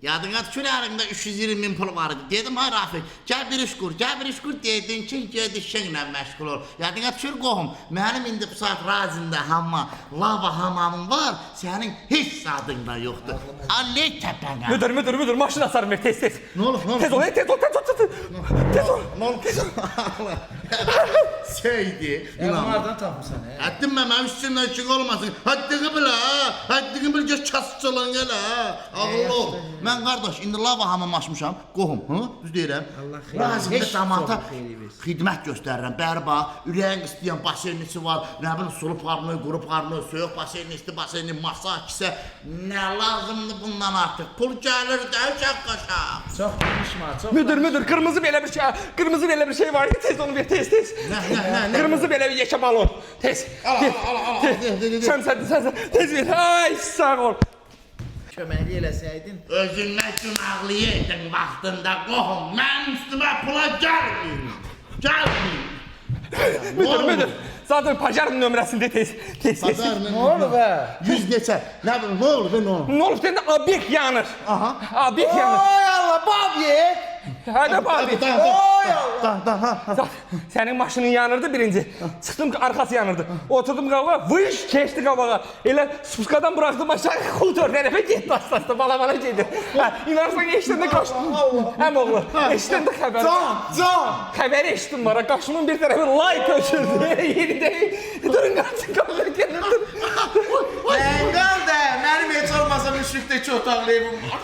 Yadına düşür elinde 320 bin pul vardı. Dedim hay Rafik, gel bir iş kur, gel bir iş kur dedin ki gedi işinle meşgul ol. Yadına düşür qohum, benim indi bu saat razında hamma, lava hamamım var, senin hiç sadında yoktur. Alley tepene. Müdür, maşın asarım ver, tez. Ne olur, ne olur? Tez ol. Ne olur? Şeydi, Ya inan. bunlardan tapmışsan he. Ettim ben üstünden çık olmasın. Haddini bil ha. Haddini bil geç kasıçılan gel ha. Ağıllı ol. Ben kardeş indi lava hamam açmışam. Qohum, hı? Düz deyirəm. Allah xeyir versin. Lazımda Heç cəmaata çox xeyir versin. xidmət göstərirəm. Bərba, ürəyin istəyən basenlisi var. Nə bilim sulu parını, quru parını, soyuq basenlisti, basenli, masa, kisə. Nə lazımdır bundan artıq? Pul gəlir də şaqaşaq. Çox danışma, çox. Müdür, kırmızı belə bir şey var. Tez onu ver, tez. Nə? Kırmızı belə bir yekə balon. Tez. Al. Sen tez ver. Ay sağ ol. Köməkli eləsəydin. Özünə günahlıydın vaxtında qohum. Mənim üstümə pula gəlməyin. Müdür. Zaten pajarın nömrəsində tez. Nə oldu be? 100 neçə. Nə bilim, nə oldu be, nə oldu? Ne olup sende obyekt yanır. Aha. Obyekt yanır. Oy Allah, babye. Hadi abi. Oy Allah. Senin maşının yanırdı birinci. Çıktım arkası yanırdı. Oturdum kavağa, vış geçti kavağa. Elə spuskadan bıraktım aşağı, kultur tarafa gitti asla bala gitti. İnarsan eşitten de kaçtım. Hem oğlu, eşitten de haber. Can. Haberi eşittim var. Kaşımın bir tarafı like öçürdü. Yeniden durun kaçın kavağa gelirdim. Ənqal da, mənim heç olmasa müşrikdəki otaqlı evim var.